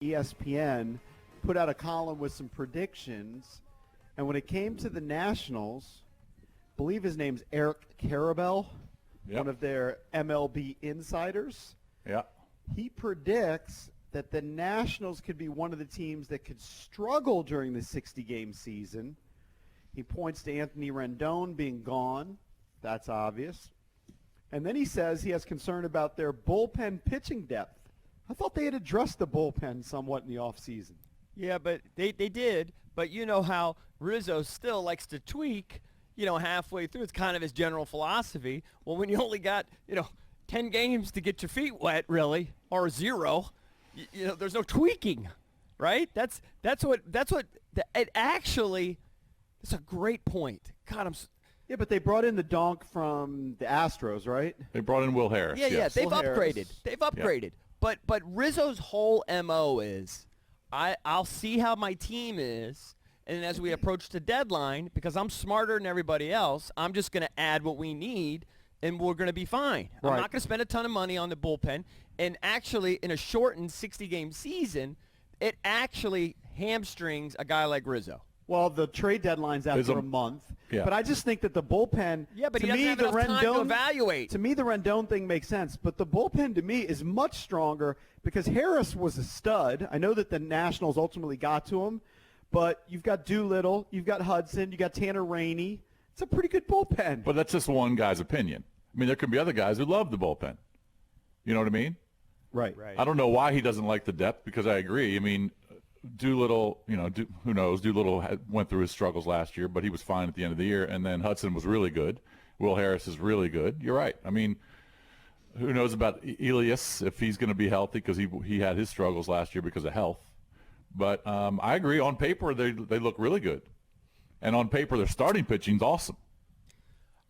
ESPN put out a column with some predictions, and when it came to the Nationals, I believe his name's Eric Karabell, one of their MLB insiders. Yeah. He predicts that the Nationals could be one of the teams that could struggle during the 60-game season. He points to Anthony Rendon being gone. That's obvious. And then he says he has concern about their bullpen pitching depth. I thought they had addressed the bullpen somewhat in the offseason. Yeah, but they did. But you know how Rizzo still likes to tweak, halfway through. It's kind of his general philosophy. Well, when you only got, 10 games to get your feet wet, really, or 0, there's no tweaking, right? That's a great point. God, Yeah, but they brought in the donk from the Astros, right? They brought in Will Harris. Yeah, they've upgraded. They've upgraded. But Rizzo's whole MO is, I'll see how my team is, and as we approach the deadline, because I'm smarter than everybody else, I'm just going to add what we need, and we're going to be fine. Right. I'm not going to spend a ton of money on the bullpen. And actually, in a shortened 60-game season, it actually hamstrings a guy like Rizzo. Well, the trade deadline's after a month. Yeah. But I just think that the bullpen, but to he doesn't me, have the enough time to Rendon evaluate. To me, the Rendon thing makes sense. But the bullpen, to me, is much stronger because Harris was a stud. I know that the Nationals ultimately got to him. But you've got Doolittle, you've got Hudson, you got Tanner Rainey. It's a pretty good bullpen. But that's just one guy's opinion. I mean, there could be other guys who love the bullpen. You know what I mean? Right. I don't know why he doesn't like the depth, because I agree. I mean, Doolittle, who knows? Doolittle went through his struggles last year, but he was fine at the end of the year. And then Hudson was really good. Will Harris is really good. You're right. I mean, who knows about Elias if he's going to be healthy, because he had his struggles last year because of health. But I agree. On paper, they look really good. And on paper, their starting pitching's awesome.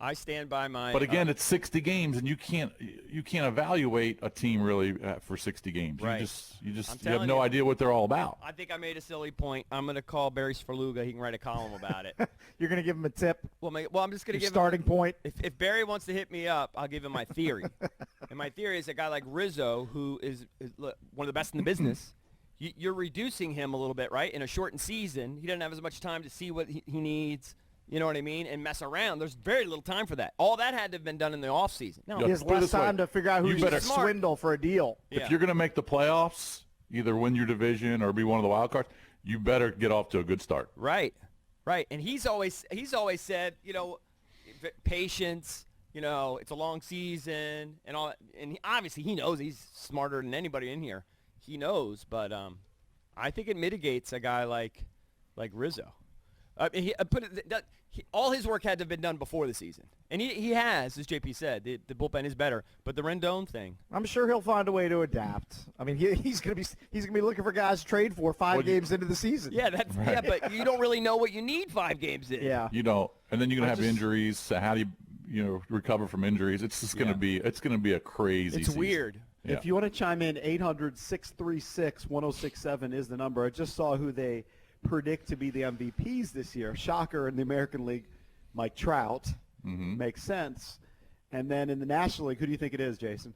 I stand by my. But again, it's 60 games, and you can't evaluate a team really for 60 games. Right. You have no idea what they're all about. I think I made a silly point. I'm going to call Barry Svrluga. He can write a column about it. You're going to give him a tip? Well, I'm just going to give starting point. If Barry wants to hit me up, I'll give him my theory. And my theory is a guy like Rizzo, who is one of the best in the business. You're reducing him a little bit, right? In a shortened season, he doesn't have as much time to see what he needs. You know what I mean? And mess around. There's very little time for that. All that had to have been done in the offseason. No, he has less time to figure out who to swindle for a deal. If you're going to make the playoffs, either win your division or be one of the wild cards, you better get off to a good start. Right. And he's always said, patience. It's a long season and all. And obviously he knows he's smarter than anybody in here. He knows, but I think it mitigates a guy like Rizzo. All his work had to have been done before the season. And he has, as JP said. The bullpen is better. But the Rendon thing. I'm sure he'll find a way to adapt. I mean, he's going to be looking for guys to trade for 5 games into the season. Yeah, but you don't really know what you need 5 games in. Yeah. You don't. And then you're going to have injuries. So how do you recover from injuries? It's just going to be a crazy It's season. weird. Yeah. If you want to chime in, 800-636-1067 is the number. I just saw who they predict to be the MVPs this year. Shocker in the American League, Mike Trout. Mm-hmm. Makes sense. And then in the National League, who do you think it is, Jason?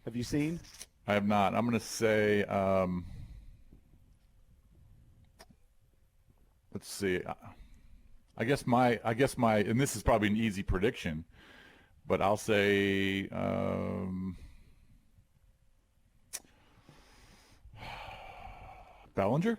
Have you seen? I have not. I'm going to say, let's see. I guess my, and this is probably an easy prediction, but I'll say, Bellinger?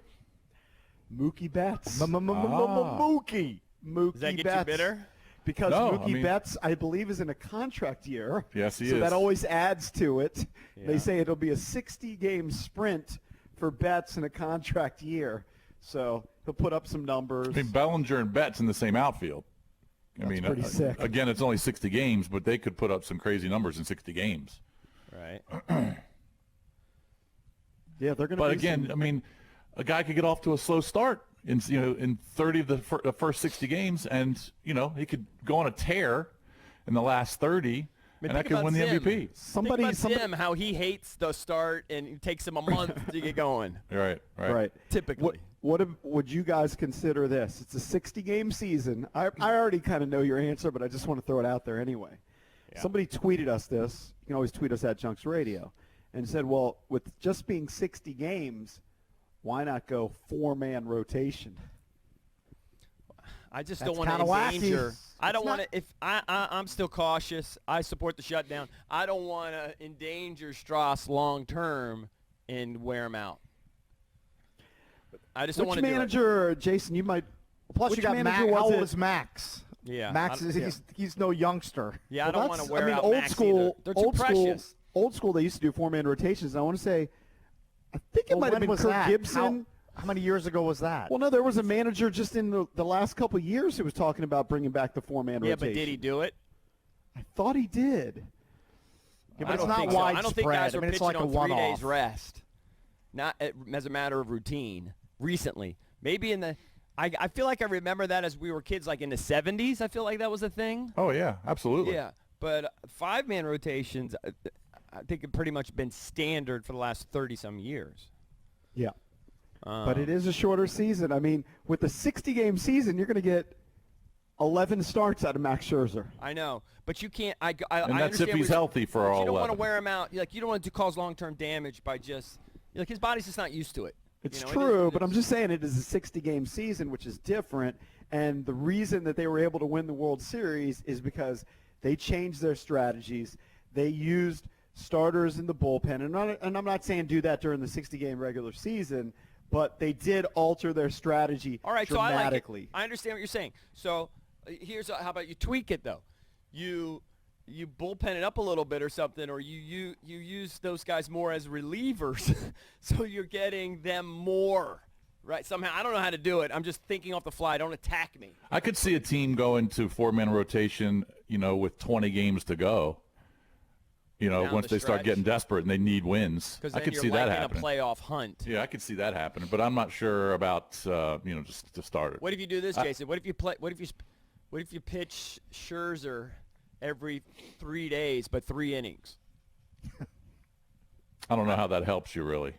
Mookie Betts. Mookie Does that get Betts. you bitter? Because Mookie Betts, I believe, is in a contract year. Yes, he is. So that always adds to it. Yeah. They say it'll be a 60-game sprint for Betts in a contract year. So he'll put up some numbers. I mean, Bellinger and Betts in the same outfield. That's pretty sick. Again, it's only 60 games, but they could put up some crazy numbers in 60 games. Right. Yeah, they're going to. But again, I mean, a guy could get off to a slow start in 30 of the first 60 games, and he could go on a tear in the last 30, and that could win the MVP. Think about Sim, how he hates the start, and it takes him a month to get going. Right. Typically. What would you guys consider this? It's a 60-game season. I already kind of know your answer, but I just want to throw it out there anyway. Yeah. Somebody tweeted us this. You can always tweet us at Junks Radio, and said, well, with just being 60 games, why not go 4-man rotation? I just That's don't want to kinda wacky. endanger. I don't It's want not- to. If I'm still cautious. I support the shutdown. I don't want to endanger Strauss long term and wear him out. I just don't Which want to manager, Jason, you might – Plus, which you got manager Max. How was old it? is Max? Yeah, Max is he's no youngster. Yeah, I Well, don't want to that's- wear I mean, out old Max school, either. They're too old precious. School, old school, they used to do 4-man rotations. I want to say – I think it Well, might have when been was Kirk that? Gibson. How many years ago was that? Well, no, there was a manager just in the last couple of years who was talking about bringing back the 4-man Yeah, rotation. but did he do it? I thought he did. Yeah, but I it's don't not think so. I don't think widespread. guys I are mean, it's pitching like a on 3 one-off. days rest, not as a matter of routine. Recently, maybe in the, I feel like I remember that as we were kids, like in the 70s. I feel like that was a thing. Oh yeah, absolutely. Yeah, but 5-man rotations, I think have pretty much been standard for the last 30-some years. Yeah. But it is a shorter season. I mean, with the 60-game season, you're going to get 11 starts out of Max Scherzer. I know, but you can't. I And I that's understand if he's what you're- healthy for but all You don't want to 11. wear him out. Like you don't want to cause long-term damage by just like his body's just not used to it. It's You know, true, but I'm just saying it is a 60-game season, which is different. And the reason that they were able to win the World Series is because they changed their strategies. They used starters in the bullpen. And I'm not saying do that during the 60-game regular season, but they did alter their strategy All right, so I like it. dramatically. I understand what you're saying. So here's how about you tweak it though? You bullpen it up a little bit or something, or you use those guys more as relievers, so you're getting them more. Right, somehow I don't know how to do it. I'm just thinking off the fly. Don't attack me. I could see a team going to 4-man rotation, with 20 games to go. Down Once the they start stretch. getting desperate and they need wins. Because I then could you're see like that in happening. a playoff hunt. Yeah, I could see that happening, but I'm not sure about just to start it. What if you do this, Jason? What if you pitch Scherzer every 3 days but 3 innings? I don't know how that helps you really.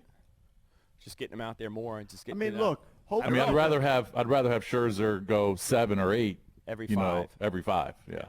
Just getting him out there more and just I getting. mean, it out. look. I mean, I'd rather have Scherzer go 7 or 8 Every you know, 5. every 5. Yeah.